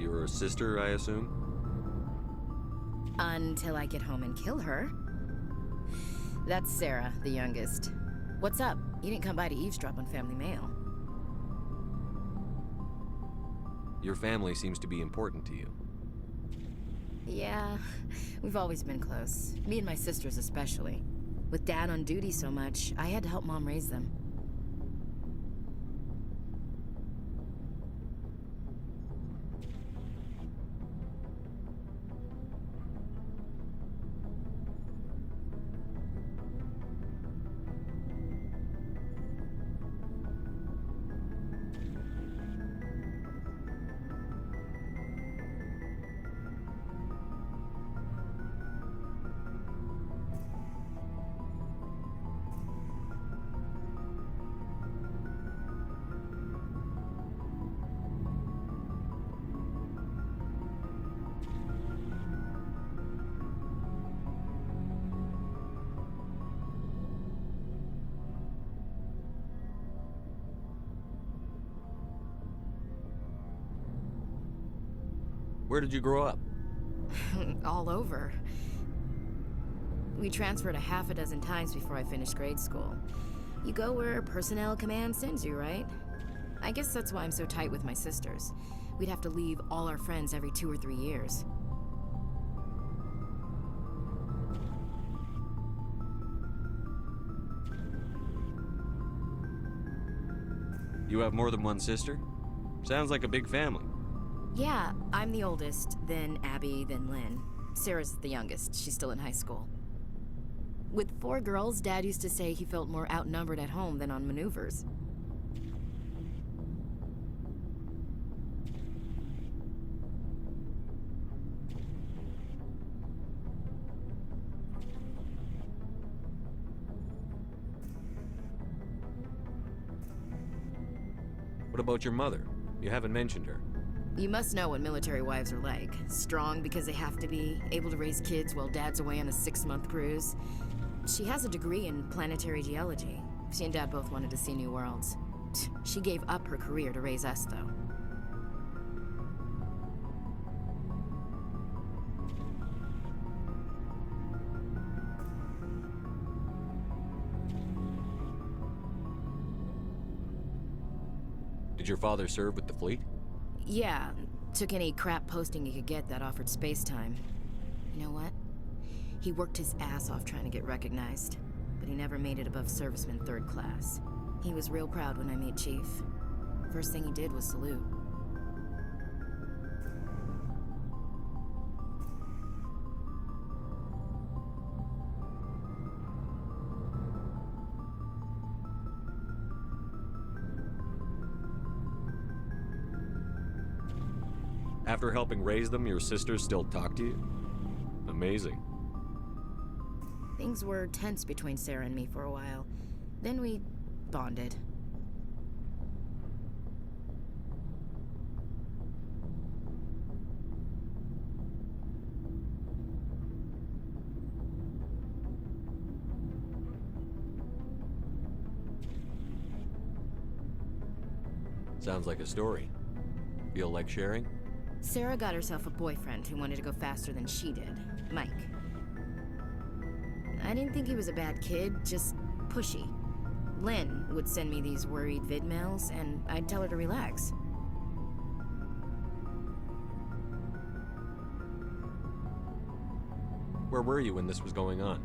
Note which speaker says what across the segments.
Speaker 1: Your sister, I assume?
Speaker 2: Until I get home and kill her. That's Sarah, the youngest. What's up? You didn't come by to eavesdrop on Family Mail.
Speaker 1: Your family seems to be important to you.
Speaker 2: Yeah, we've always been close. Me and my sisters especially. With Dad on duty so much, I had to help Mom raise them.
Speaker 1: Where did you grow up?
Speaker 2: All over. We transferred a half a dozen times before I finished grade school. You go where personnel command sends you, right? I guess that's why I'm so tight with my sisters. We'd have to leave all our friends every 2 or 3 years.
Speaker 1: You have more than one sister? Sounds like a big family.
Speaker 2: Yeah, I'm the oldest, then Abby, then Lynn. Sarah's the youngest. She's still in high school. With 4 girls, Dad used to say he felt more outnumbered at home than on maneuvers.
Speaker 1: What about your mother? You haven't mentioned her.
Speaker 2: You must know what military wives are like. Strong because they have to be, able to raise kids while Dad's away on a 6-month cruise. She has a degree in planetary geology. She and Dad both wanted to see new worlds. She gave up her career to raise us, though.
Speaker 1: Did your father serve with the fleet?
Speaker 2: Yeah, took any crap posting he could get that offered space time. You know what? He worked his ass off trying to get recognized, but he never made it above serviceman 3rd class. He was real proud when I made chief. First thing he did was salute.
Speaker 1: After helping raise them, your sisters still talk to you? Amazing.
Speaker 2: Things were tense between Sarah and me for a while. Then we bonded.
Speaker 1: Sounds like a story. Feel like sharing?
Speaker 2: Sarah got herself a boyfriend who wanted to go faster than she did, Mike. I didn't think he was a bad kid, just pushy. Lynn would send me these worried vid mails, and I'd tell her to relax.
Speaker 1: Where were you when this was going on?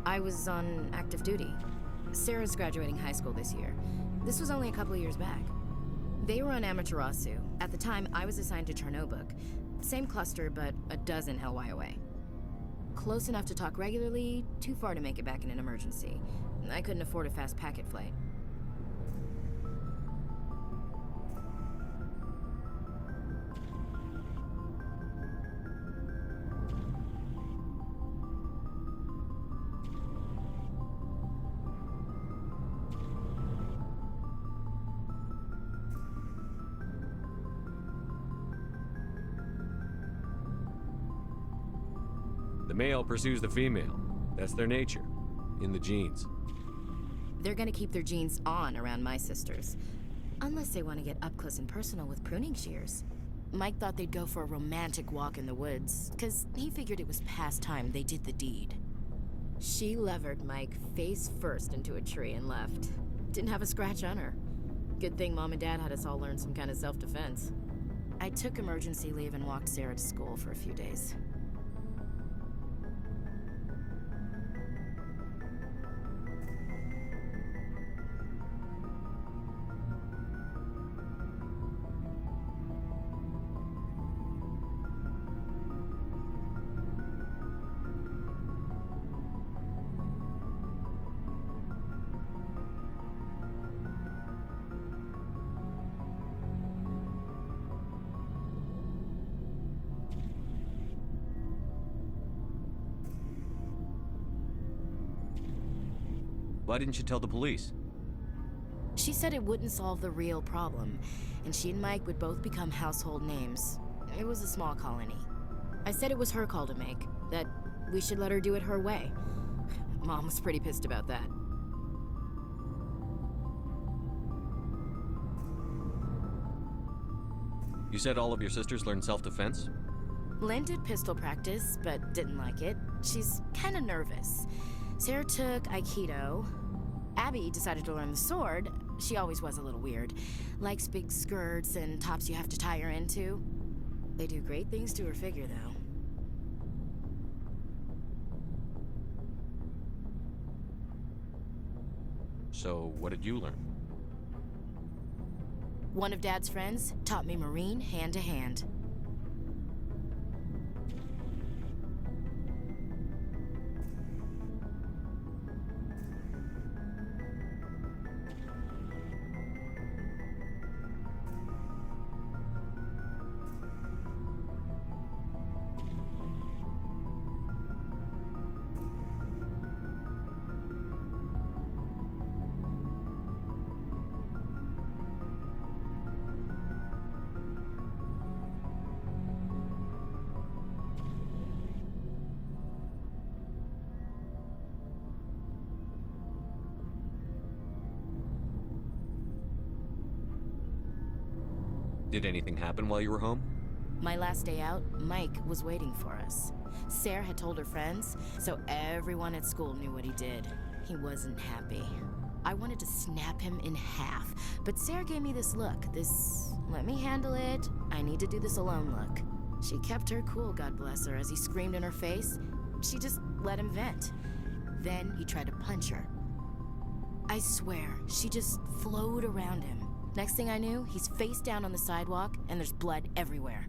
Speaker 2: I was on active duty. Sarah's graduating high school this year. This was only a couple of years back. They were on Amaterasu. At the time, I was assigned to Chernobog. Same cluster, but a dozen LY away. Close enough to talk regularly, too far to make it back in an emergency. I couldn't afford a fast packet flight.
Speaker 1: The male pursues the female. That's their nature. In the genes.
Speaker 2: They're gonna keep their genes on around my sisters. Unless they want to get up close and personal with pruning shears. Mike thought they'd go for a romantic walk in the woods, because he figured it was past time they did the deed. She levered Mike face first into a tree and left. Didn't have a scratch on her. Good thing Mom and Dad had us all learn some kind of self-defense. I took emergency leave and walked Sarah to school for a few days.
Speaker 1: Why didn't you tell the police?
Speaker 2: She said it wouldn't solve the real problem, and she and Mike would both become household names. It was a small colony. I said it was her call to make, that we should let her do it her way. Mom was pretty pissed about that.
Speaker 1: You said all of your sisters learned self-defense?
Speaker 2: Lynn did pistol practice, but didn't like it. She's kind of nervous. Sarah took Aikido. Abby decided to learn the sword. She always was a little weird. Likes big skirts and tops you have to tie her into. They do great things to her figure, though.
Speaker 1: So, what did you learn?
Speaker 2: One of Dad's friends taught me Marine hand to hand.
Speaker 1: Did anything happen while you were home?
Speaker 2: My last day out, Mike was waiting for us. Sarah had told her friends, so everyone at school knew what he did. He wasn't happy. I wanted to snap him in half, but Sarah gave me this look, this let me handle it, I need to do this alone look. She kept her cool, God bless her, as he screamed in her face. She just let him vent. Then he tried to punch her. I swear, she just flowed around him. Next thing I knew, he's face down on the sidewalk, and there's blood everywhere.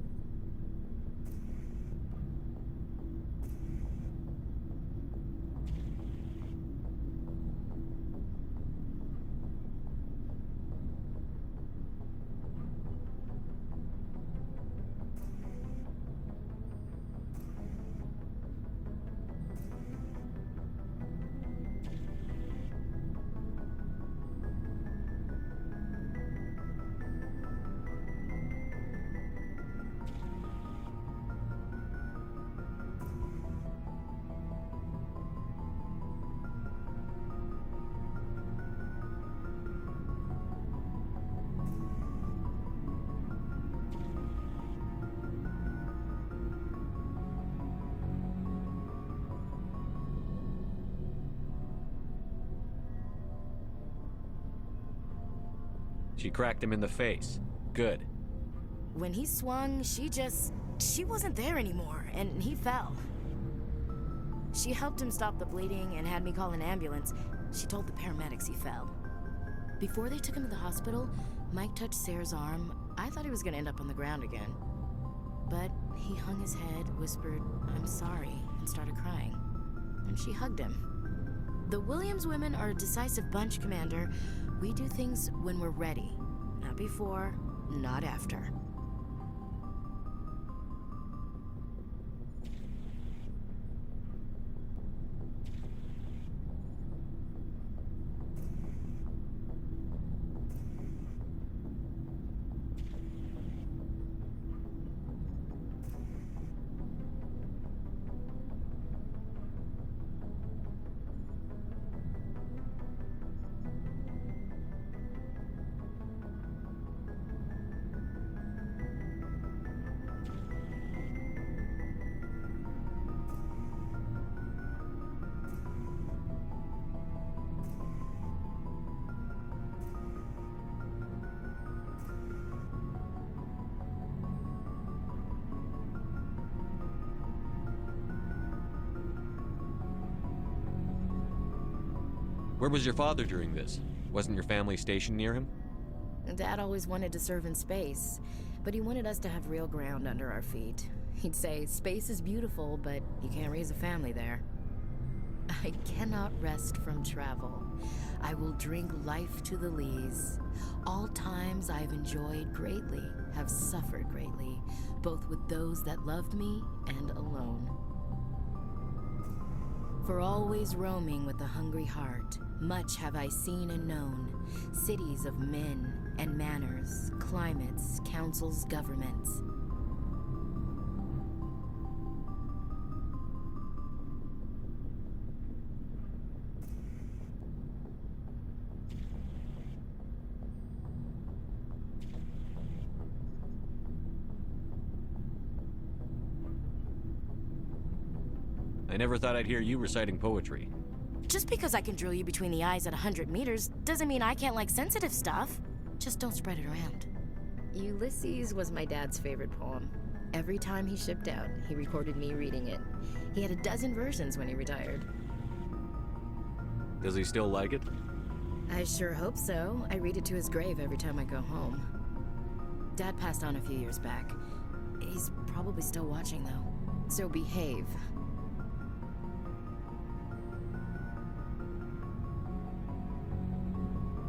Speaker 1: She cracked him in the face. Good.
Speaker 2: When he swung, she wasn't there anymore, and he fell. She helped him stop the bleeding and had me call an ambulance. She told the paramedics he fell. Before they took him to the hospital, Mike touched Sarah's arm. I thought he was gonna end up on the ground again. But he hung his head, whispered, "I'm sorry," and started crying. And she hugged him. The Williams women are a decisive bunch, Commander. We do things when we're ready. Not before, not after.
Speaker 1: Where was your father during this? Wasn't your family stationed near him?
Speaker 2: Dad always wanted to serve in space, but he wanted us to have real ground under our feet. He'd say, space is beautiful, but you can't raise a family there. I cannot rest from travel. I will drink life to the lees. All times I've enjoyed greatly, have suffered greatly, both with those that loved me and alone. For always roaming with a hungry heart, much have I seen and known, cities of men and manners, climates, councils, governments.
Speaker 1: I never thought I'd hear you reciting poetry.
Speaker 2: Just because I can drill you between the eyes at 100 meters doesn't mean I can't like sensitive stuff. Just don't spread it around. Ulysses was my dad's favorite poem. Every time he shipped out, he recorded me reading it. He had a dozen versions when he retired.
Speaker 1: Does he still like it?
Speaker 2: I sure hope so. I read it to his grave every time I go home. Dad passed on a few years back. He's probably still watching, though. So behave.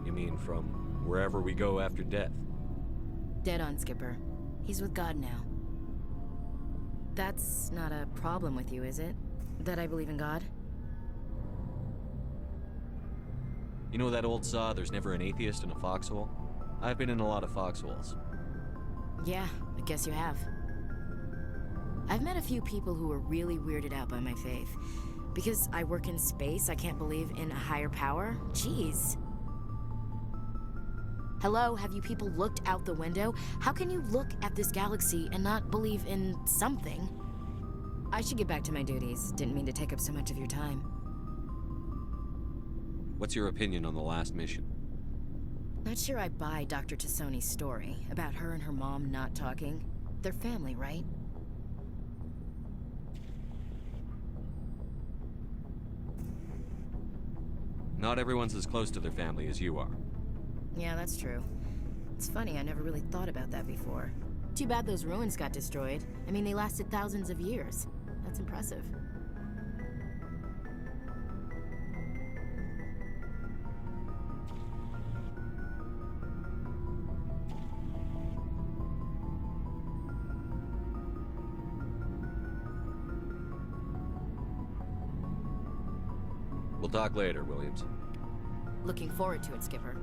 Speaker 1: You mean from wherever we go after death?
Speaker 2: Dead on, Skipper. He's with God now. That's not a problem with you, is it? That I believe in God?
Speaker 1: You know that old saw, there's never an atheist in a foxhole? I've been in a lot of foxholes.
Speaker 2: Yeah, I guess you have. I've met a few people who were really weirded out by my faith. Because I work in space, I can't believe in a higher power? Jeez. Hello, have you people looked out the window? How can you look at this galaxy and not believe in something? I should get back to my duties. Didn't mean to take up so much of your time.
Speaker 1: What's your opinion on the last mission?
Speaker 2: Not sure I buy Dr. Tassoni's story about her and her mom not talking. They're family, right?
Speaker 1: Not everyone's as close to their family as you are.
Speaker 2: Yeah, that's true. It's funny, I never really thought about that before. Too bad those ruins got destroyed. I mean, they lasted thousands of years. That's impressive.
Speaker 1: We'll talk later, Williams.
Speaker 2: Looking forward to it, Skipper.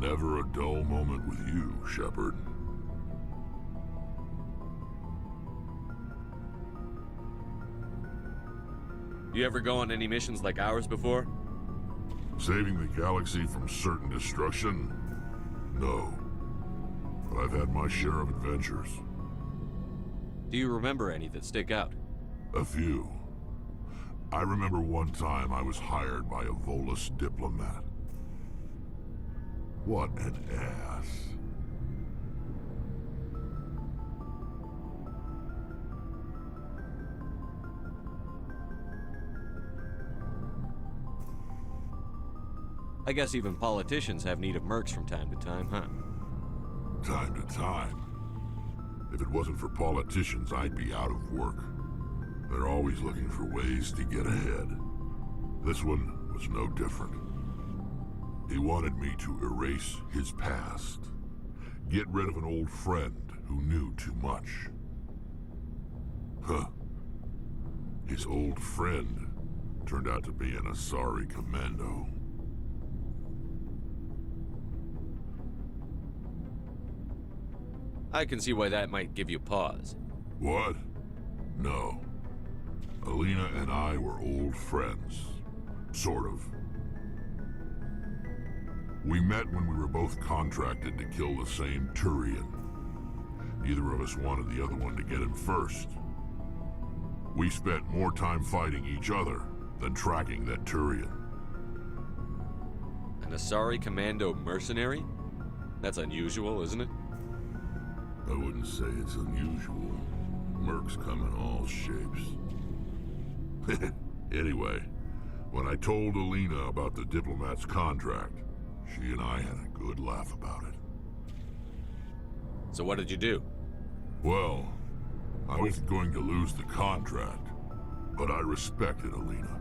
Speaker 3: Never a dull moment with you, Shepard.
Speaker 1: You ever go on any missions like ours before?
Speaker 3: Saving the galaxy from certain destruction? No. But I've had my share of adventures.
Speaker 1: Do you remember any that stick out?
Speaker 3: A few. I remember one time I was hired by a Volus diplomat. What an ass.
Speaker 1: I guess even politicians have need of mercs from time to time, huh?
Speaker 3: Time to time. If it wasn't for politicians, I'd be out of work. They're always looking for ways to get ahead. This one was no different. He wanted me to erase his past. Get rid of an old friend who knew too much. Huh. His old friend turned out to be an Asari commando.
Speaker 1: I can see why that might give you pause.
Speaker 3: What? No. Alina and I were old friends. Sort of. We met when we were both contracted to kill the same Turian. Neither of us wanted the other one to get him first. We spent more time fighting each other than tracking that Turian.
Speaker 1: An Asari commando mercenary? That's unusual, isn't it?
Speaker 3: I wouldn't say it's unusual. Mercs come in all shapes. Anyway, when I told Alina about the diplomat's contract, she and I had a good laugh about it.
Speaker 1: So what did you do?
Speaker 3: Well, I wasn't going to lose the contract, but I respected Alina.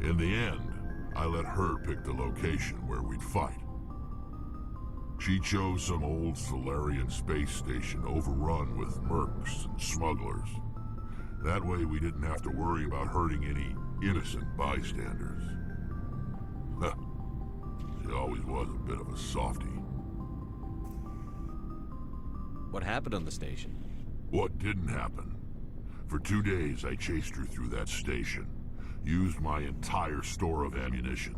Speaker 3: In the end, I let her pick the location where we'd fight. She chose some old Solarian space station overrun with mercs and smugglers. That way we didn't have to worry about hurting any innocent bystanders. She always was a bit of a softie.
Speaker 1: What happened on the station?
Speaker 3: What didn't happen? For 2 days I chased her through that station. Used my entire store of ammunition.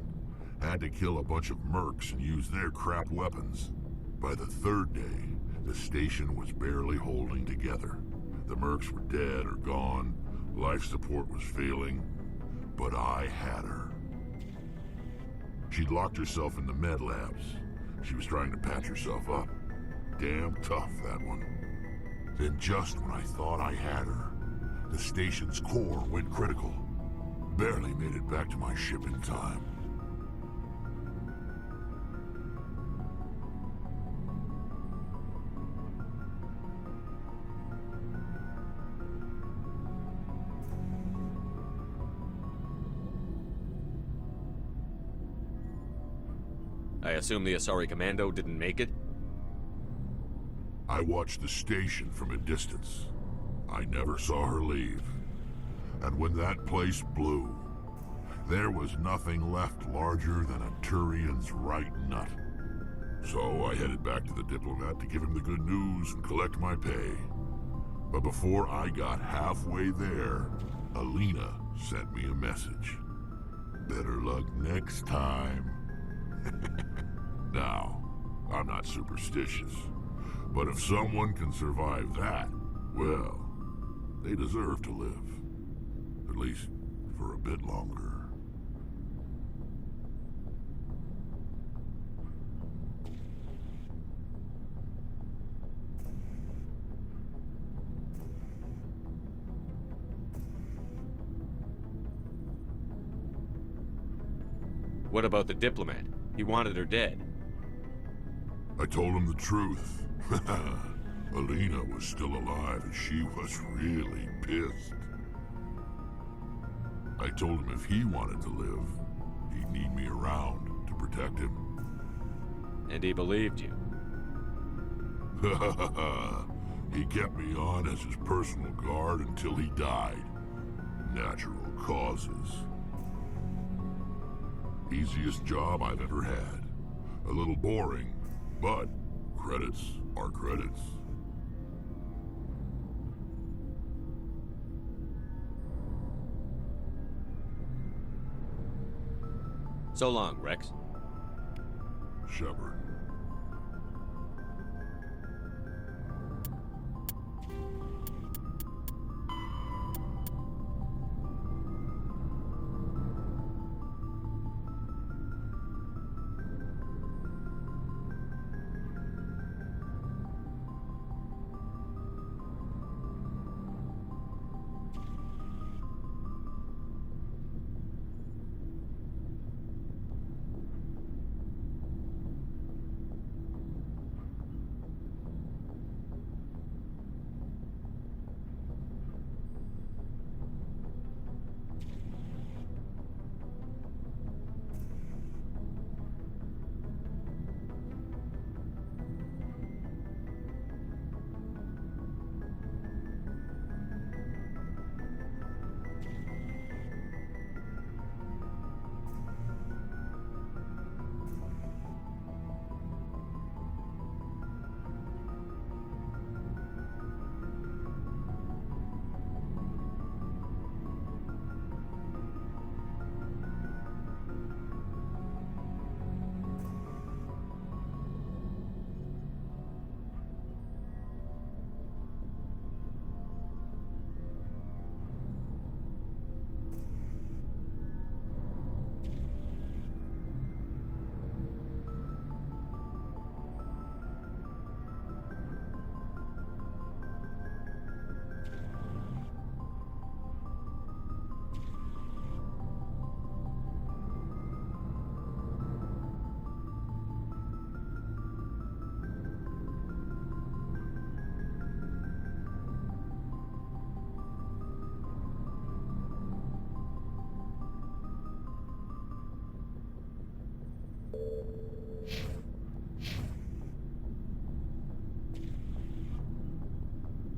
Speaker 3: Had to kill a bunch of mercs and use their crap weapons. By the 3rd day, the station was barely holding together. The mercs were dead or gone, life support was failing, but I had her. She'd locked herself in the med labs. She was trying to patch herself up. Damn tough, that one. Then just when I thought I had her, the station's core went critical. Barely made it back to my ship in time.
Speaker 1: I assume the Asari commando didn't make it?
Speaker 3: I watched the station from a distance. I never saw her leave. And when that place blew, there was nothing left larger than a Turian's right nut. So I headed back to the diplomat to give him the good news and collect my pay. But before I got halfway there, Alina sent me a message. Better luck next time. Now, I'm not superstitious, but if someone can survive that, well, they deserve to live. At least for a bit longer.
Speaker 1: What about the diplomat? He wanted her dead.
Speaker 3: I told him the truth. Alina was still alive and she was really pissed. I told him if he wanted to live, he'd need me around to protect him.
Speaker 1: And he believed you.
Speaker 3: He kept me on as his personal guard until he died. Natural causes. Easiest job I've ever had. A little boring, but credits are credits.
Speaker 1: So long, Rex.
Speaker 3: Shepard.